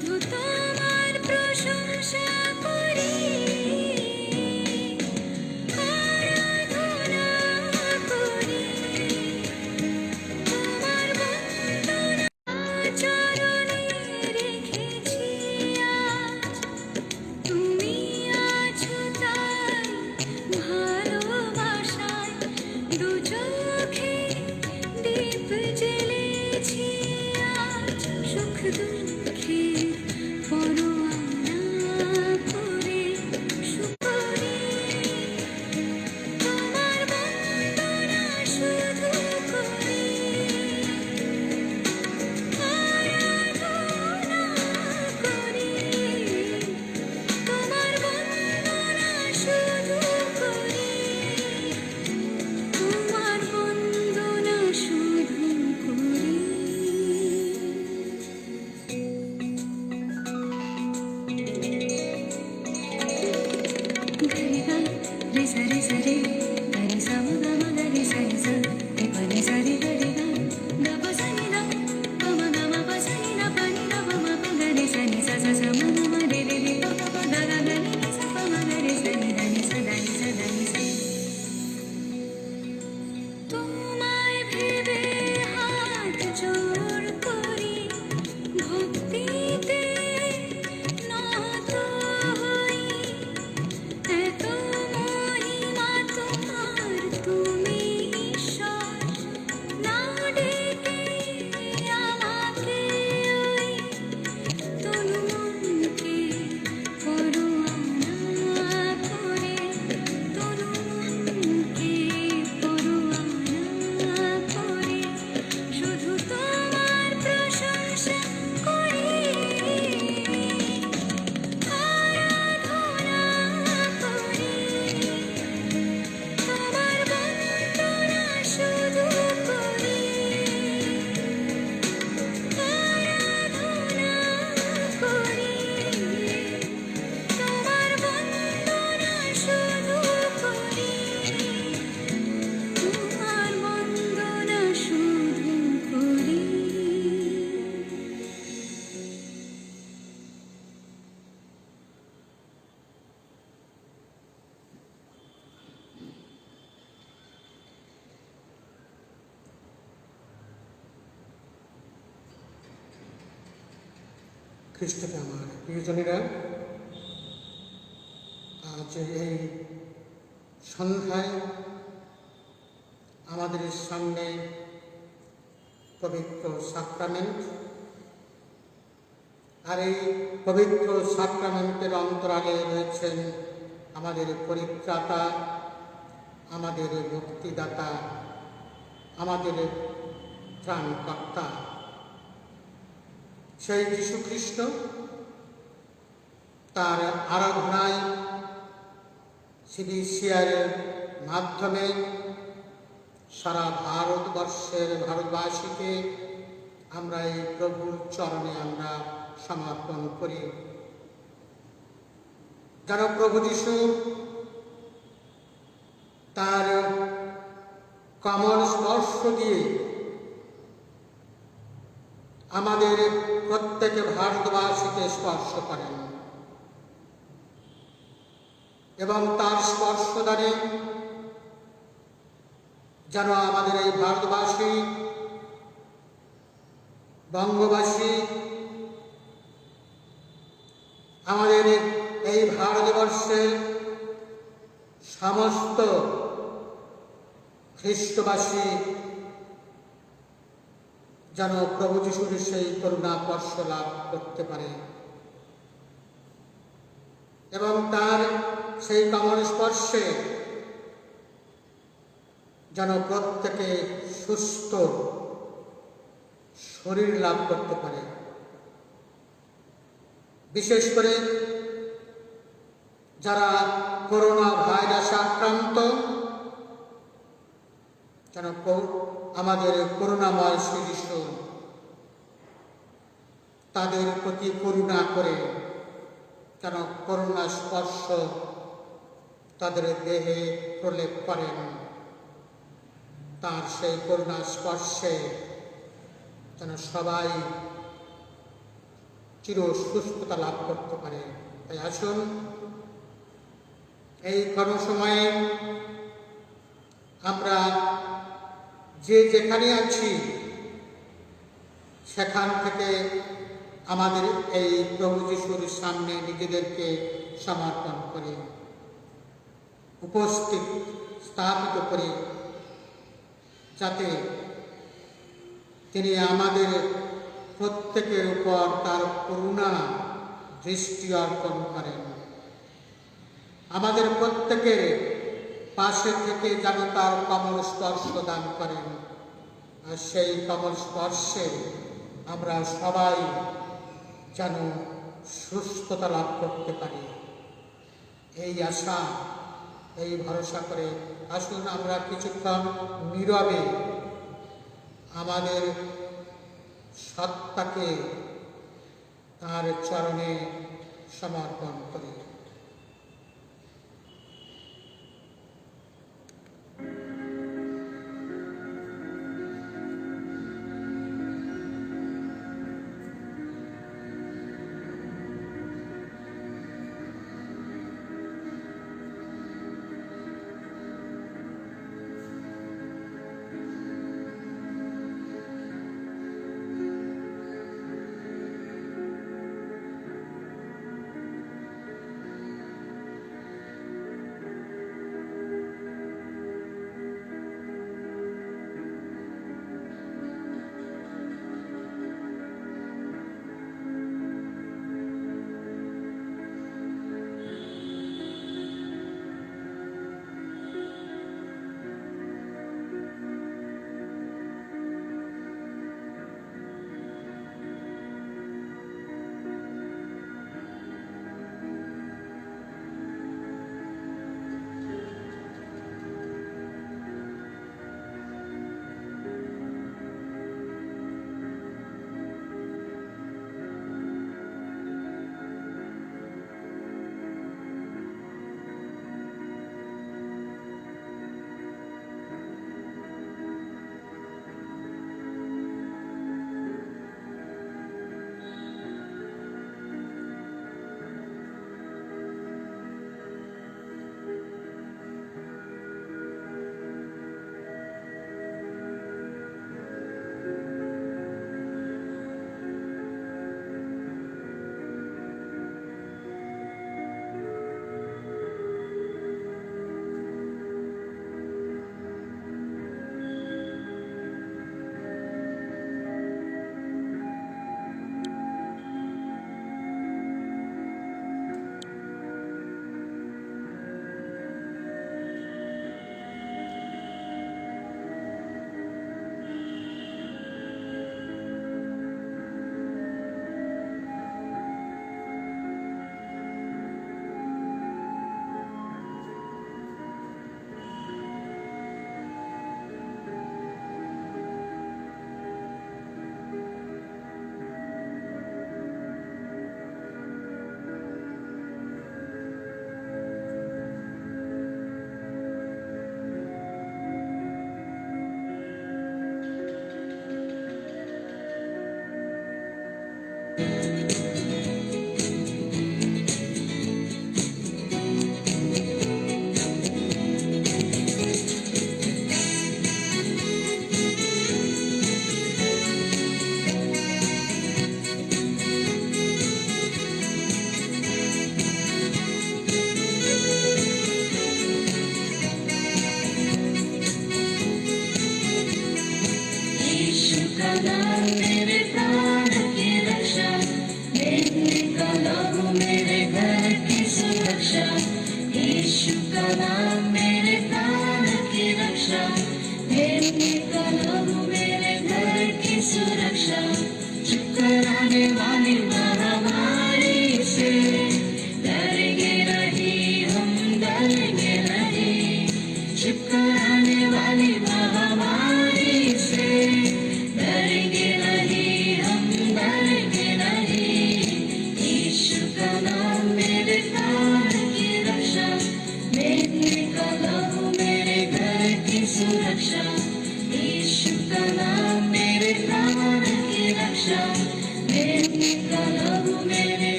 শুধু তোমার প্রশংসা করি, আরাধনা করি। তোমার বন্দনা চরণে রেখেছি আজ, তুমি আছো তাই ভালোবাসায় দু চোখে দীপ জ্বেলেছি আজ। সুখ দুঃখের পরোয়া না করে সুখ করি, তোমার বন্দনা শুধু করি, আরাধনা করি। তোমার বন্দনা শুধু করি, তোমার বন্দনা শুধু করি। गा रे सा रे सा रे गा रे सा म गा म गा रे सा रे सा रे प रे सा रे गा रे गा गा प सा नि दा प म गा म प सा नि दा प नि दा प म प गा रे सा नि सा सा सा म ग म रे रे रे प प प गा गा गा नि नि सा प म गा रे सा नि दा नि सा दा नि सा दा नि सा। তোমায় ভেবে হাত জোড় করি, ভক্তিতে নত হই। এত মহিমা তোমার, তুমি ঈশ্বর, না ডেকে আমাকে ওই তনু মনকে পরোয়া না করে, তনু মনকে পরোয়া না করে শুধু তোমার প্রশংসা করি, আরাধনা করি। তোমার বন্দনা শুধু করি, আরাধনা করি। তোমার বন্দনা শুধু করি, তোমার বন্দনা শুধু করি। খ্রিস্টকে আমার প্রিয়জনেরা, আজ এই সন্ধ্যায় আমাদের সামনে পবিত্র সাক্রামেন্ট, আর এই পবিত্র সাক্রামেন্টের অন্তরালে রয়েছেন আমাদের পরিত্রাতা, আমাদের মুক্তিদাতা, আমাদের ত্রাণকর্তা সেই যীশু খ্রিস্ট। তার আরাধনায় সিবিসিআরের মাধ্যমে সারা ভারতবাসীকে আমরা এই প্রভুর চরণে আমরা সমর্পণ করি। যেন প্রভু যীশু তার কমল স্পর্শ দিয়ে আমাদের প্রত্যেক ভারতবাসীকে স্পর্শ করেন এবং তার স্পর্শদানে যেন আমাদের এই ভারতবাসী, বঙ্গবাসী, আমাদের এই ভারতবর্ষের সমস্ত খ্রিস্টবাসী যেন প্রভু যীশুর সেই করুণা স্পর্শ লাভ করতে পারে এবং তার সেই কমল স্পর্শে যেন প্রত্যেকে সুস্থ শরীর লাভ করতে পারে। বিশেষ করে যারা করোনা ভাইরাসে আক্রান্ত, যেন আমাদের করুণাময় শ্রী যিশু তাদের প্রতি করুণা করে যেন করুণা স্পর্শ তাদের দেহে প্রলেপ করেন। তার সেই করুণা স্পর্শে যেন সবাই চির সুস্থতা লাভ করতে পারে। তাই আসুন এই কোনো সময়ে আমরা যে যেখানে আছি সেখান থেকে আমাদের এই প্রভু যিশুর সামনে নিজেদেরকে সমর্পণ করি, উপস্থিত স্থাপিত করি, যাতে তিনি আমাদের প্রত্যেকের উপর তার করুণা দৃষ্টি অর্পণ করেন, আমাদের প্রত্যেকের পাশে থেকে যেন তার কমল স্পর্শ দান করেন। আর সেই কমল স্পর্শে আমরা সবাই যেন সুস্থতা লাভ করতে পারি, এই আশা, এই ভরসা করে আসুন আমরা কিছুক্ষণ নীরবে আমাদের সত্তাকে তার চরণে সমর্পণ করি।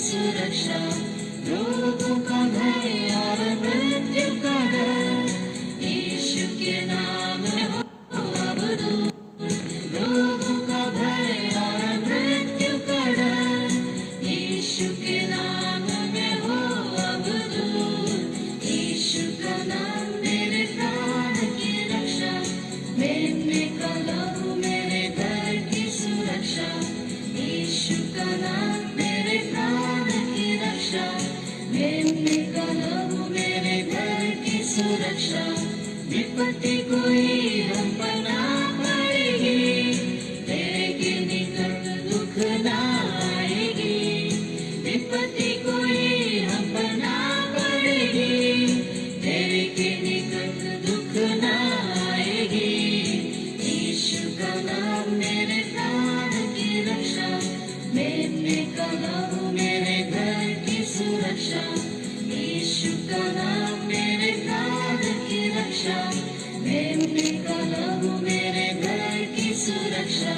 सुरक्षा, लोगों का भय और मृत्यु का डर, यीशु के नाम में हो अब दूर। लोगों का भय और मृत्यु का डर, यीशु के नाम में हो अब दूर। यीशु का नाम मेरे प्राण की रक्षा, मैं निकाला हूँ मेरे घर की सुरक्षा। यीशु का नाम मेरे प्राण की रक्षा, मैं निकाला हूँ मेरे घर की सुरक्षा। विपत्ति कोई हम पर ना पड़ेगी, तेरे के निकट दुख ना आएगी। विपत्ति कोई हम पर ना पड़ेगी, तेरे के निकट दुख ना आएगी। यीशु का नाम मेरे प्राण की रक्षा, मैं निकाला हूँ मेरे घर की सुरक्षा। यीशु का नाम मेरे प्राण की रक्षा, मैं निकाला हूँ मेरे घर की सुरक्षा।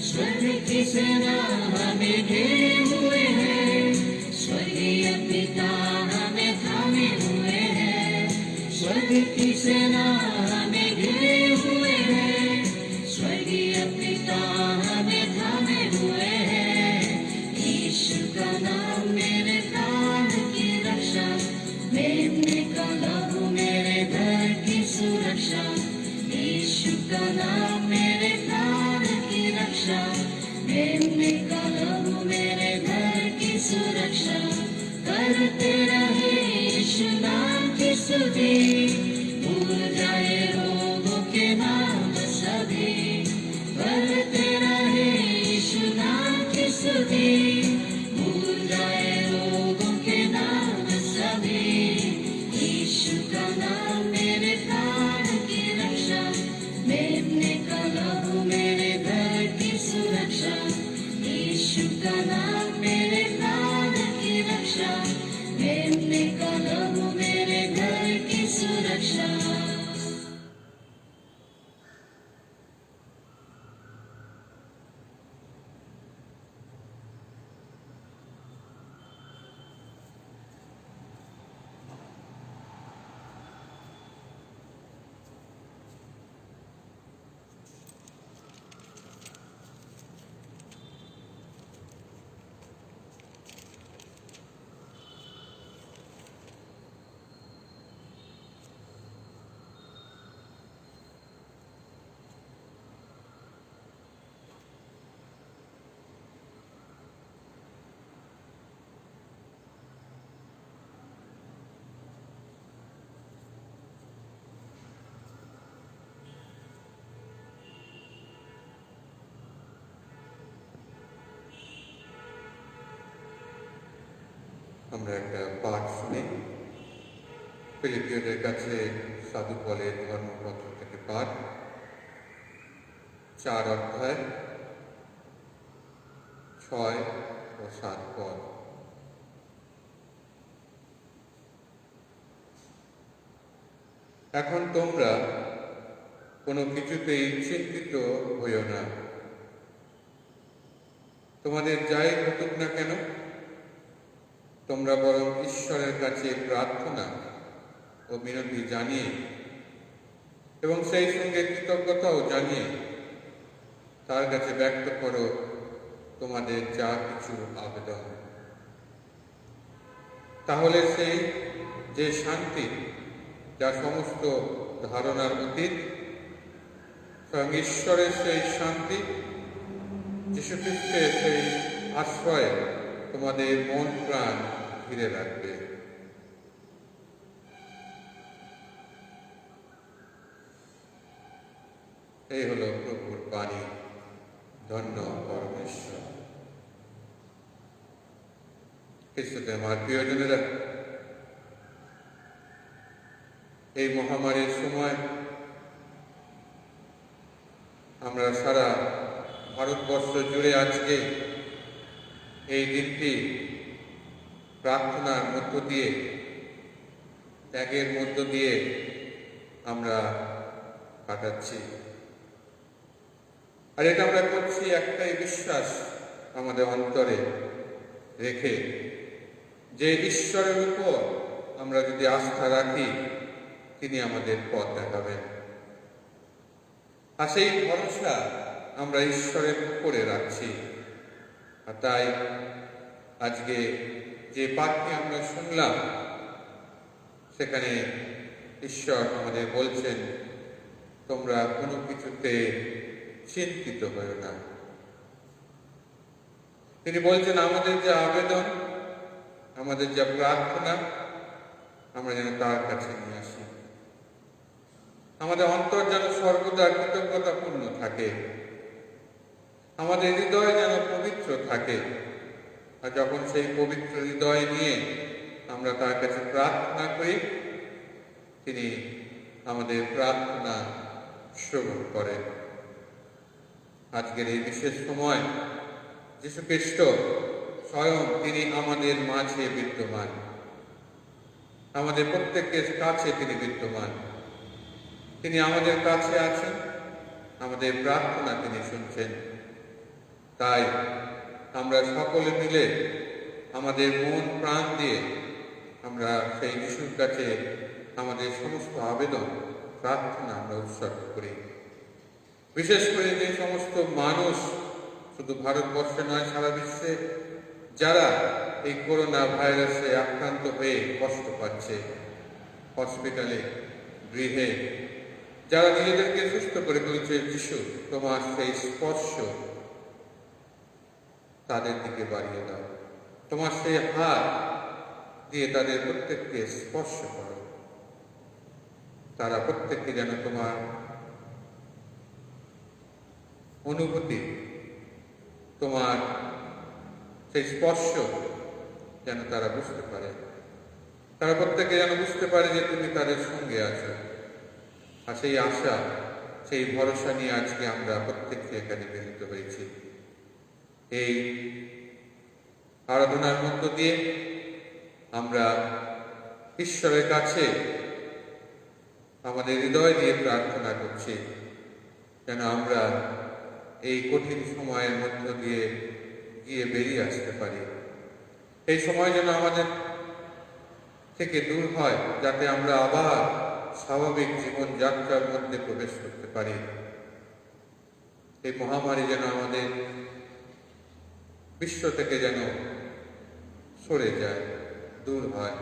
स्वर्ग की सेना हमें घेरे हुए है, स्वर्गीय पिता हमें थामे हुए है। स्वर्ग की सेना हमें घेरे हुए है, स्वर्गीय पिता हमें थामे हुए है। यीशु का नाम मेरे प्राण की रक्षा, मैं निकाला हूँ मेरे घर की सुरक्षा। यीशु का नाम मेरे प्राण की रक्षा, मैं निकाला हूँ मेरे घर की सुरक्षा। करते रहे यीशु नाम की स्तुति, भूल जाए रोगों के नाम सभी। करते रहे यीशु नाम की स्तुति, भूल जाए रोगों के नाम सभी। यीशु का नाम मेरे प्राण की रक्षा, मैं निकाला हूँ मेरे घर की सुरक्षा। यीशु का नाम मेरे प्राण की रक्षा, मैं निकाला हूँ मेरे घर की सुरक्षा। আমরা একটা পাঠ শুনি। ফিলিপিয়দের কাছে সাধু পলের ধর্মপত্র থেকে পাঠ, 4 অধ্যায় 6 ও 7 পদ। এখন তোমরা কোনো কিছুতেই চিন্তিত হইও না, তোমাদের যাই ঘটুক না কেন তোমরা বরং ঈশ্বরের কাছে প্রার্থনা ও মিনতি জানিয়ে এবং সেই সঙ্গে কৃতজ্ঞতাও জানিয়ে তার কাছে ব্যক্ত করো তোমাদের যা কিছু আবেদন। তাহলে সেই যে শান্তি যা সমস্ত ধারণার অতীত, স্বয়ং ঈশ্বরের সেই শান্তি, যীশু খ্রিস্টের সেই আশ্রয়ে তোমাদের মন প্রাণ ঘিরে রাখবে। এই হলো প্রভুর বাণী। ধন্য পরমেশ্বর। খ্রিস্টতে আমার প্রিয়জনেরা, এই মহামারীর সময় আমরা সারা ভারতবর্ষ জুড়ে আজকে এই দিনটি প্রার্থনার মধ্য দিয়ে, ত্যাগের মধ্য দিয়ে আমরা কাটাচ্ছি। আর এটা আমরা করছি একটাই বিশ্বাস আমাদের অন্তরে রেখে, যে ঈশ্বরের উপর আমরা যদি আস্থা রাখি, তিনি আমাদের পথ দেখাবেন। আর সেই ভরসা আমরা ঈশ্বরের উপরে রাখছি। আর তাই আজকে যে পাঠটি আমরা শুনলাম, সেখানে ঈশ্বর আমাদের বলছেন, তোমরা কোনো কিছুতে চিন্তিত হও না। তিনি বলছেন আমাদের যে আবেদন, আমাদের যা প্রার্থনা, আমরা যেন তার কাছে নিয়ে আসি। আমাদের অন্তর যেন সর্বদা কৃতজ্ঞতাপূর্ণ থাকে, আমাদের হৃদয় যেন পবিত্র থাকে। আর যখন সেই পবিত্র হৃদয় নিয়ে আমরা তার কাছে প্রার্থনা করি, তিনি আমাদের প্রার্থনা শ্রবণ করেন। আজকের এই বিশেষ সময় যীশু খ্রিস্ট স্বয়ং তিনি আমাদের মাঝে বিদ্যমান, আমাদের প্রত্যেকের কাছে তিনি বিদ্যমান। তিনি আমাদের কাছে আছেন, আমাদের প্রার্থনা তিনি শুনছেন। তাই আমরা সকলে মিলে আমাদের মন প্রাণ দিয়ে আমরা সেই যিশুর কাছে আমাদের সমস্ত আবেদন প্রার্থনা আমরা উৎসর্গ করি। বিশেষ করে যে সমস্ত মানুষ, শুধু ভারতবর্ষে নয় সারা বিশ্বে, যারা এই করোনা ভাইরাসে আক্রান্ত হয়ে কষ্ট পাচ্ছে, হসপিটালে, গৃহে, যারা নিজেদেরকে সুস্থ করে তুলছে, যিশু তোমার সেই স্পর্শ তাদের দিকে বাড়িয়ে দাও, তোমার সেই হাত দিয়ে তাদের প্রত্যেককে স্পর্শ করো। তারা প্রত্যেককে যেন তোমার অনুভূতি, তোমার সেই স্পর্শ যেন তারা বুঝতে পারে। তারা প্রত্যেকে যেন বুঝতে পারে যে তুমি তাদের সঙ্গে আছো। আর সেই আশা, সেই ভরসা নিয়ে আজকে আমরা প্রত্যেকে এখানে মিলিত হয়েছি। এই আরাধনার মধ্য দিয়ে আমরা ঈশ্বরের কাছে আমাদের হৃদয় দিয়ে প্রার্থনা করছি, যেন আমরা এই কঠিন সময়ের মধ্য দিয়ে গিয়ে বেরিয়ে আসতে পারি। এই সময় যেন আমাদের থেকে দূর হয়, যাতে আমরা আবার স্বাভাবিক জীবনযাত্রার মধ্যে প্রবেশ করতে পারি। এই মহামারী যেন আমাদের বিশ্ব থেকে যেন সরে যায়, দূর হয়।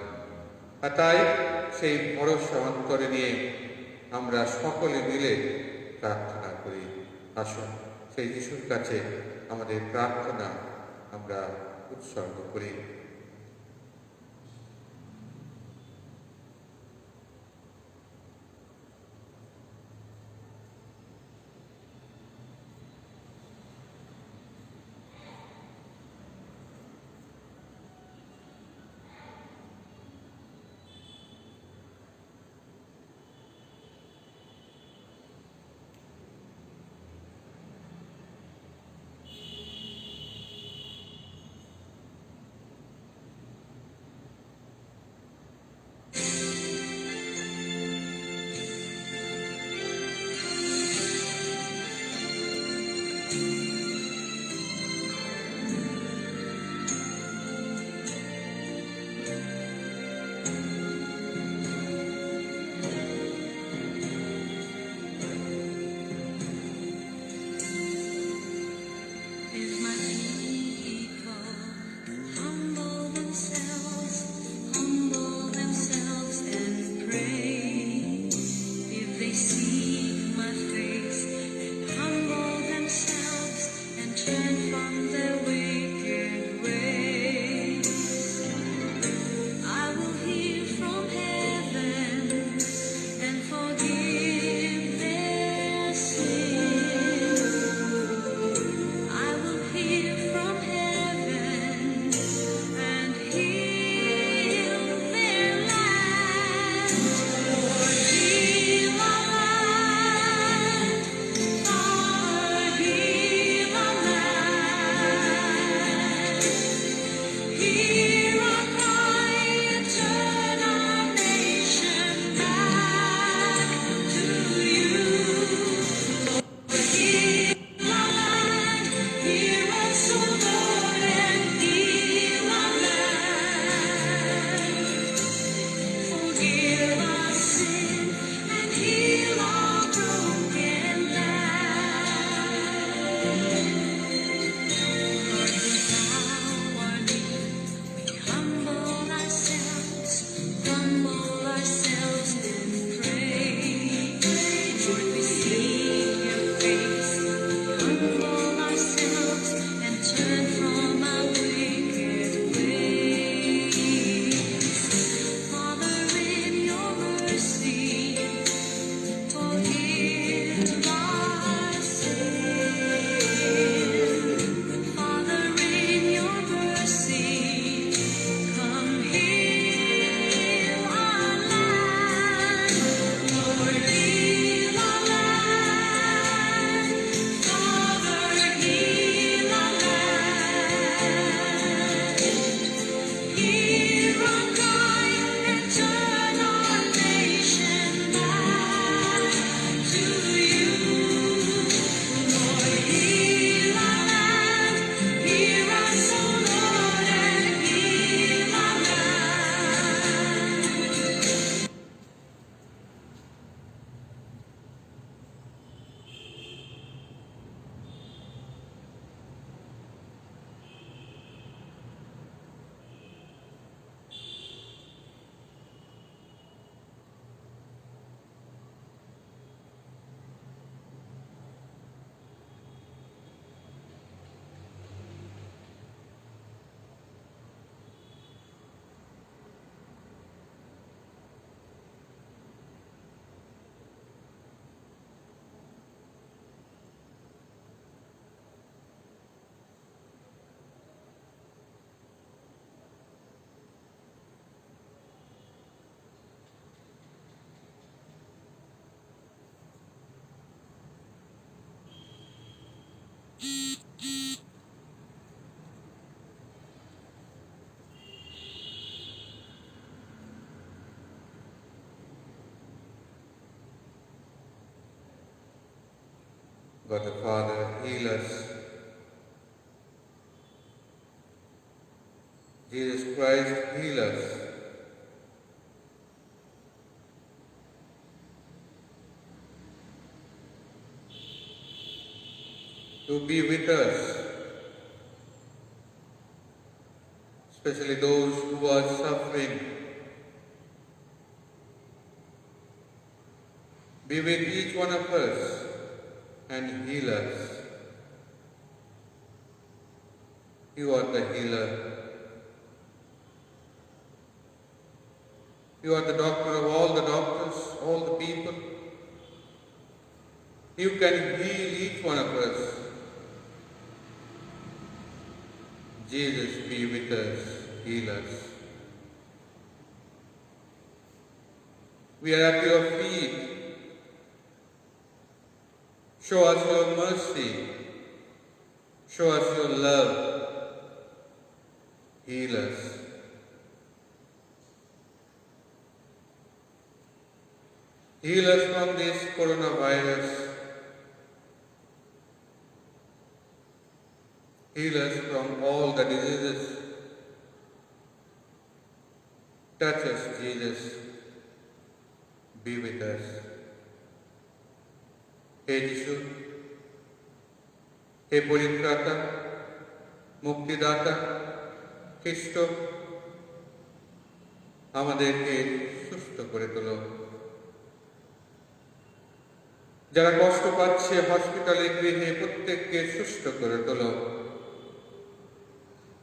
আর তাই সেই ভরসা অন্তরে নিয়ে আমরা সকলে মিলে প্রার্থনা করি। আসুন সেই যিশুর কাছে আমাদের প্রার্থনা আমরা উৎসর্গ করি। God the Father, heal us. Jesus Christ, heal us. To be with us, especially those who are suffering. Be with each one of us and heal us. You are the healer. You are the doctor of all the doctors, all the people. You can heal each one of us. Jesus, be with us, heal us. We are at your feet. Show us your mercy. Show us your love. Heal us. Heal us from this coronavirus. Heal us from all the diseases. Touch us, Jesus. Be with us. হে যিশু, হে পরিত্রাতা, মুক্তিদাতা, খ্রিস্ট, আমাদেরকে সুস্থ করে তোলো। যারা কষ্ট পাচ্ছে হসপিটালে, গৃহে, প্রত্যেককে সুস্থ করে তোলো।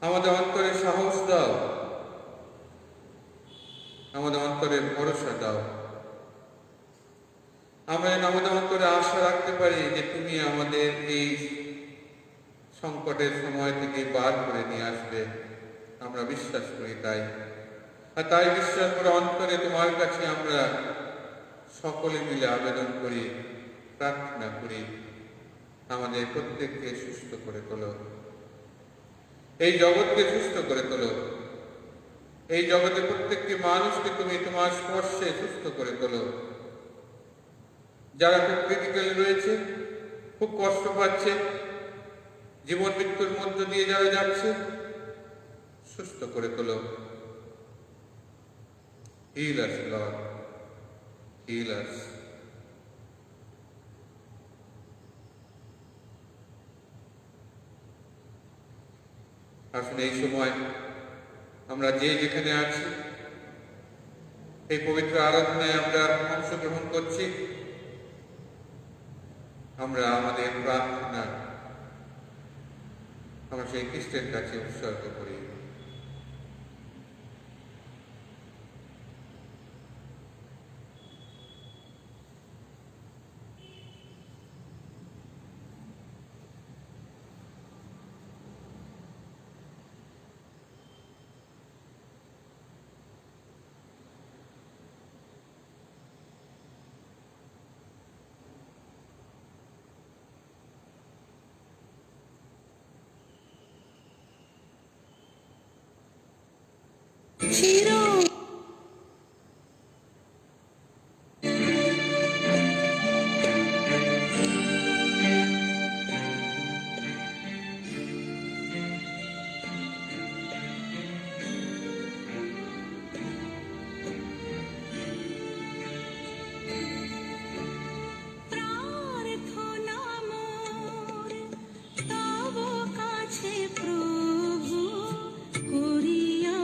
আমাদের অন্তরে সাহস দাও, আমাদের অন্তরে ভরসা দাও। আমরা আমাদের অন্তরে আশা রাখতে পারি যে তুমি আমাদের এই সংকটের সময় থেকে বার করে নিয়ে আসবে। আমরা বিশ্বাস করি তাই। আর তাই বিশ্বাস করে অন্তরে তোমার কাছে আমরা সকলে মিলে আবেদন করি, প্রার্থনা করি, আমাদের প্রত্যেককে সুস্থ করে তোলো। এই জগৎকে সুস্থ করে তোলো। এই জগতে প্রত্যেকটি মানুষকে তুমি তোমার স্পর্শে সুস্থ করে তোলো। যারা খুব ক্রিটিক্যাল রয়েছে, খুব কষ্ট পাচ্ছে, জীবন মৃত্যুর মধ্য দিয়ে যারা যাচ্ছে, সুস্থ করে তোলো। Heal us, Lord. Heal us. আসলে এই সময় আমরা যে যেখানে আছি, এই পবিত্র আরাধনায় আমরা অংশগ্রহণ করছি, আমরা আমাদের প্রার্থনা আমরা সেই খ্রিস্টের কাছে উৎসর্গ করি। প্রভু করিয়া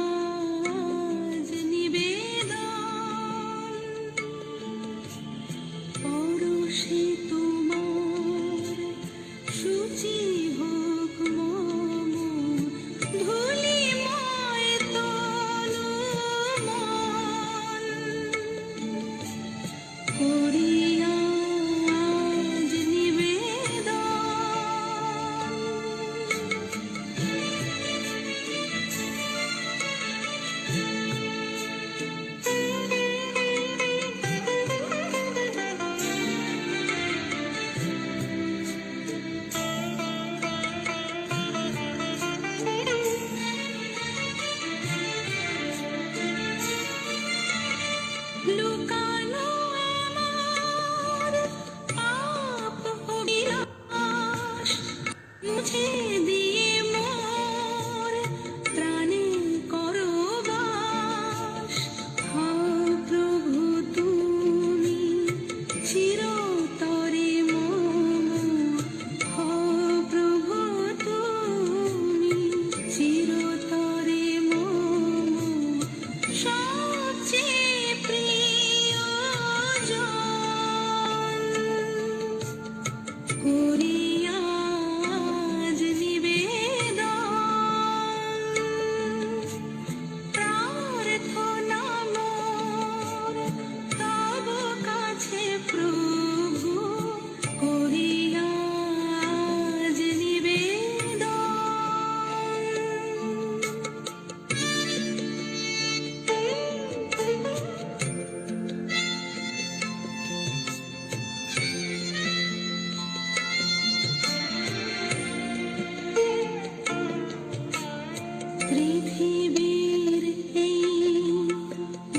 পৃথিবীর এই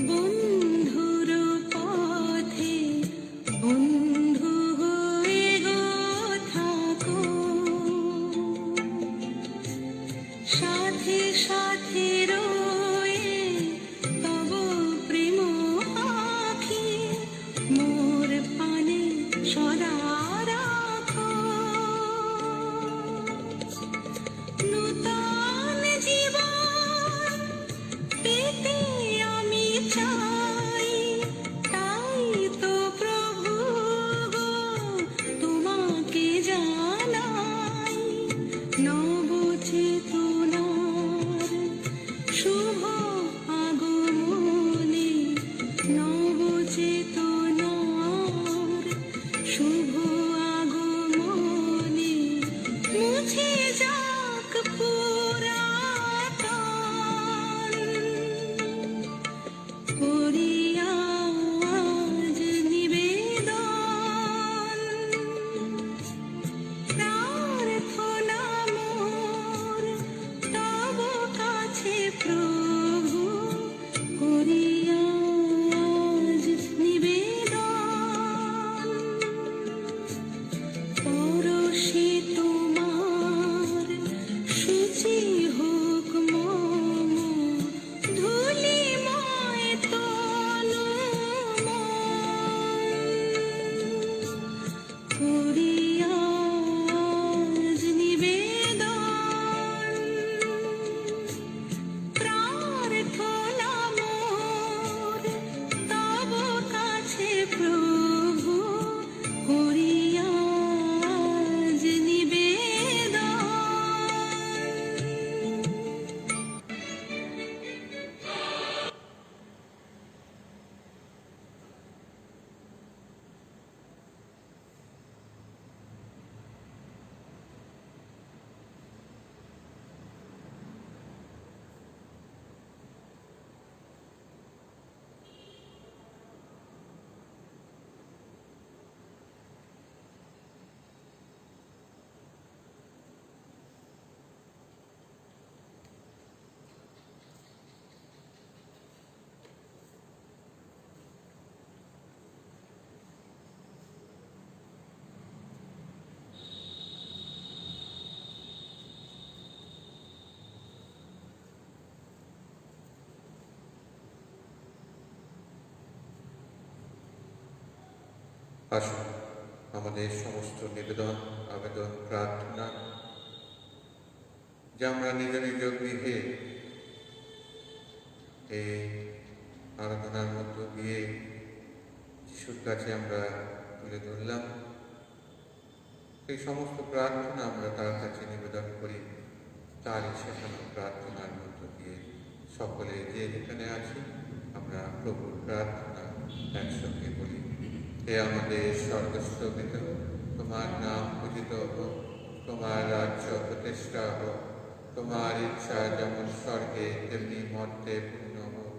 বন্ধুর পথে বন্ধু হয়ে গো থাকো, সাথে সাথে রয়ে তব প্রেম আঁখি মোর পানে সদা রাখো। নূতন জীবন পেতে আমি চাই, তাই তো প্রভু গো তোমাকে জানাই, নব চেতনার শুভ আগমনে, নব চেতনার শুভ আগমনে মুছে যাক পুরাতন, করি আজ নিবেদন, প্রার্থনা মোর তব কাছে প্রভু, করি আজ নিবেদন। পরশে তোমার শুচি হোক মম, ধূলিময় তনু মন, করি আজ নিবেদন, প্রার্থনা মোর তব কাছে প্রভু, করি আজ নিবেদন। আসুন আমাদের সমস্ত নিবেদন, আবেদন, প্রার্থনা যা আমরা নিজ নিজ গৃহে এই আরাধনার মধ্য দিয়ে যিশুর কাছে আমরা তুলে ধরলাম, সেই সমস্ত প্রার্থনা আমরা তার কাছে নিবেদন করি। তারই শেখানো প্রার্থনার মধ্য দিয়ে সকলে যে যেখানে আছি আমরা প্রভুর প্রার্থনা একসঙ্গে বলি। হে আমাদের স্বর্গস্থ পিতা, তোমার নাম পূজিত হোক, তোমার রাজ্য প্রতিষ্ঠা হোক, তোমার ইচ্ছা যেমন স্বর্গে তেমনি মর্তে পূর্ণ হোক।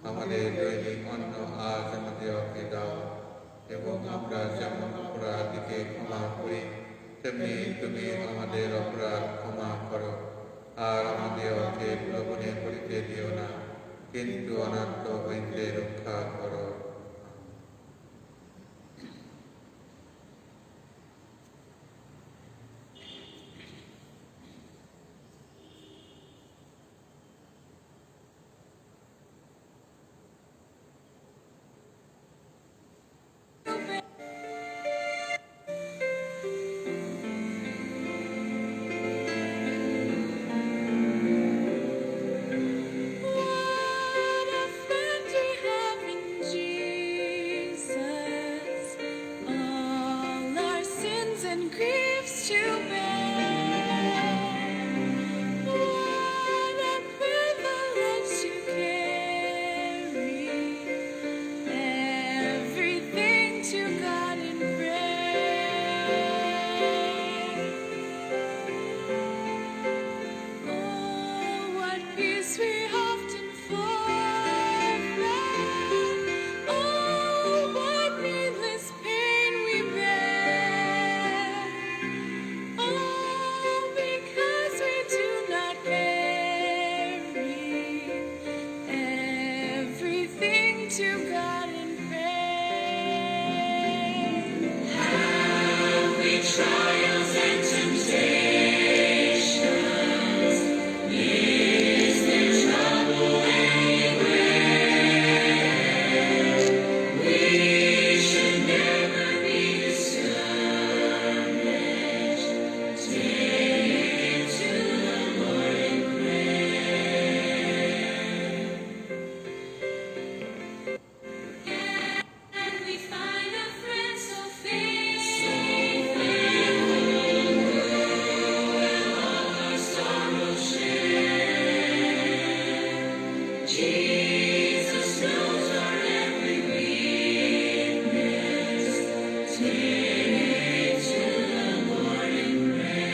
আমাদের দৈনিক অন্ন আজ আমাদেরকে দাও, এবং আমরা যেমন অপরাধীকে ক্ষমা করি তেমনি তুমি আমাদের অপরাধ ক্ষমা করো। আর আমাদেরকে প্রলোভনে করিতে দিও না, কিন্তু অনন্ত হইতে রক্ষা করো। What a friend we have in Jesus. trials and temptations. Is there trouble anywhere? We should never be discouraged. Take it to the Lord in prayer. And we find a friend so faithful, who will all our sorrow share. Jesus knows our every weakness. Take it to the Lord in prayer.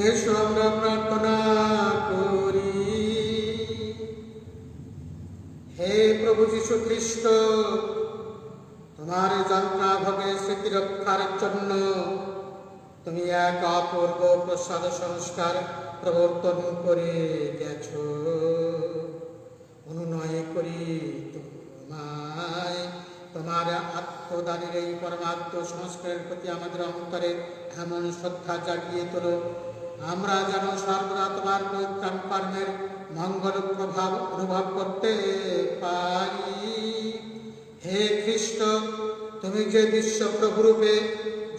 এসো আমরা প্রার্থনা করি। হে প্রভু যীশু খ্রিস্ট, তোমার যন্ত্রণা ভোগে স্মৃতি রক্ষার জন্য তুমি এক অপূর্ব প্রসাদ সংস্কার প্রবর্তন করে গেছ। অনুনয় করি তোমায়, তোমার আত্মদানের এই পরমাত্ম সংস্কারের প্রতি আমাদের অন্তরে এমন শ্রদ্ধা জাগিয়ে তোলো, আমরা যেন সর্বদা তোমার পরিত্রাণ কর্মের মঙ্গল প্রভাব অনুভব করতে পারি। হে খ্রিস্ট, তুমি যে বিশ্বপ্রভুরূপে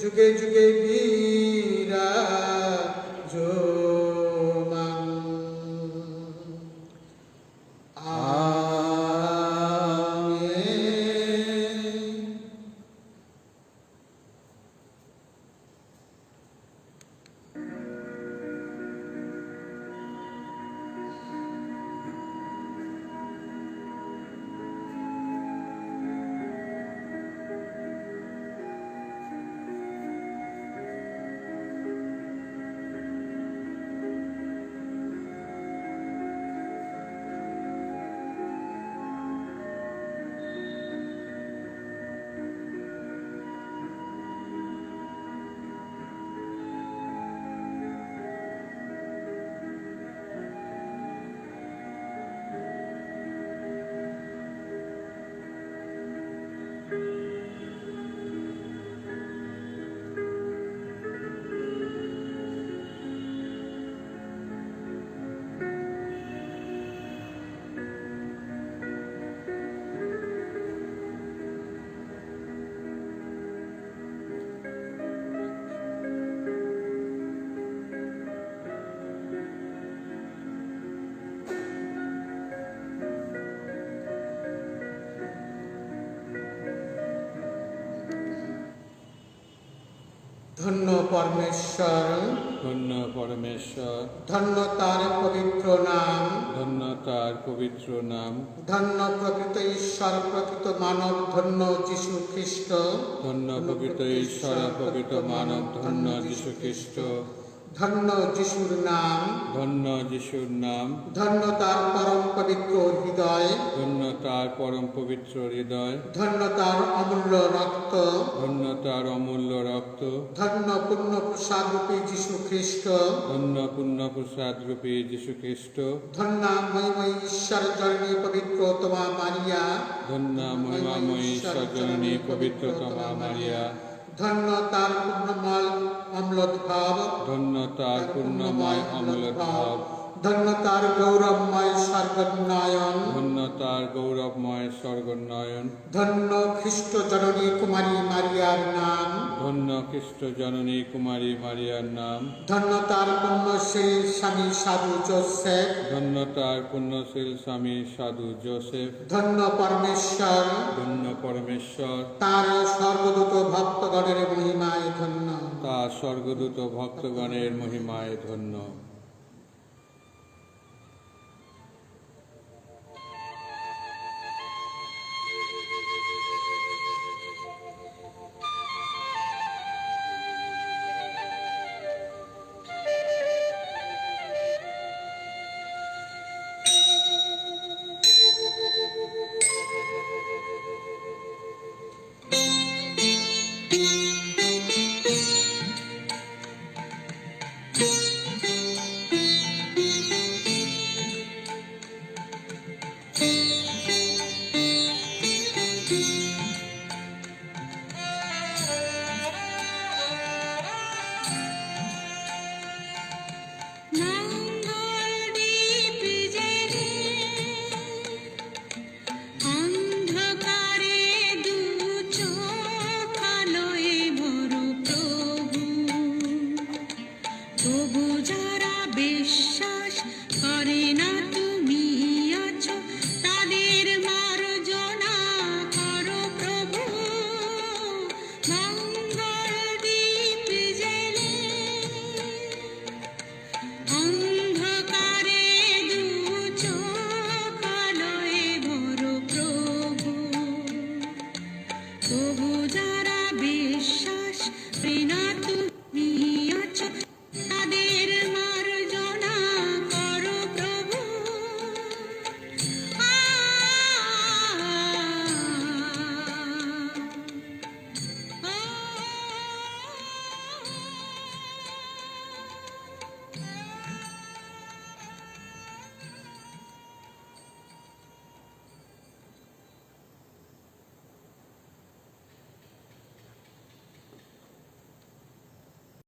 যুগে যুগে বিরাজমান। আমেন। ধন্য পরমেশ্বর, ধন্য পরমেশ্বর, ধন্য তার পবিত্র নাম, ধন্য তার পবিত্র নাম, ধন্য প্রকৃত ঈশ্বর প্রকৃত মানব, ধন্য যীশু খ্রিস্ট, ধন্য প্রকৃত ঈশ্বর প্রকৃত মানব, ধন্য যীশু খ্রিস্ট, ধন্য যিশুর নাম, ধন্য যিশুর নাম, ধন্য তার পরম পবিত্র হৃদয়, ধন্য তার পরম পবিত্র হৃদয়, ধন্য তার অমূল্য রক্ত, ধন্য তার অমূল্য রক্ত, ধন্য পূর্ণ প্রসাদ রূপী যীশু খ্রিস্ট, ধন্য পূর্ণ প্রসাদ রূপী যীশু খ্রিস্ট, ধন্য মহিময় ঈশ্বর জননী পবিত্র তোমা মারিয়া, ধন্য মহিমাময়ী ঈশ্বর জননী পবিত্রতমা মারিয়া, ধন্য তার পূর্ণময় অম্লদ্ভাব, ধন্য তার পূর্ণময় অমূল্যভাব, ধন্য তার গৌরবময় স্বর্গোন্নয়ন, ধন্য তার গৌরবময় স্বর্গোন্নয়ন, ধন্য খ্রিস্ট জননী কুমারী মারিয়ার নাম, ধন্য খ্রিস্ট জননী কুমারী মারিয়ার নাম, ধন্য তার পুণ্যশীল স্বামী সাধু যোসেফ, ধন্য তার পুণ্যশীল স্বামী সাধু যোসেফ, ধন্য পরমেশ্বর, ধন্য পরমেশ্বর, তার স্বর্গদূত ভক্তগণের মহিমায় ধন্য। তার স্বর্গদূত ভক্তগণের মহিমায় ধন্য। Thank you.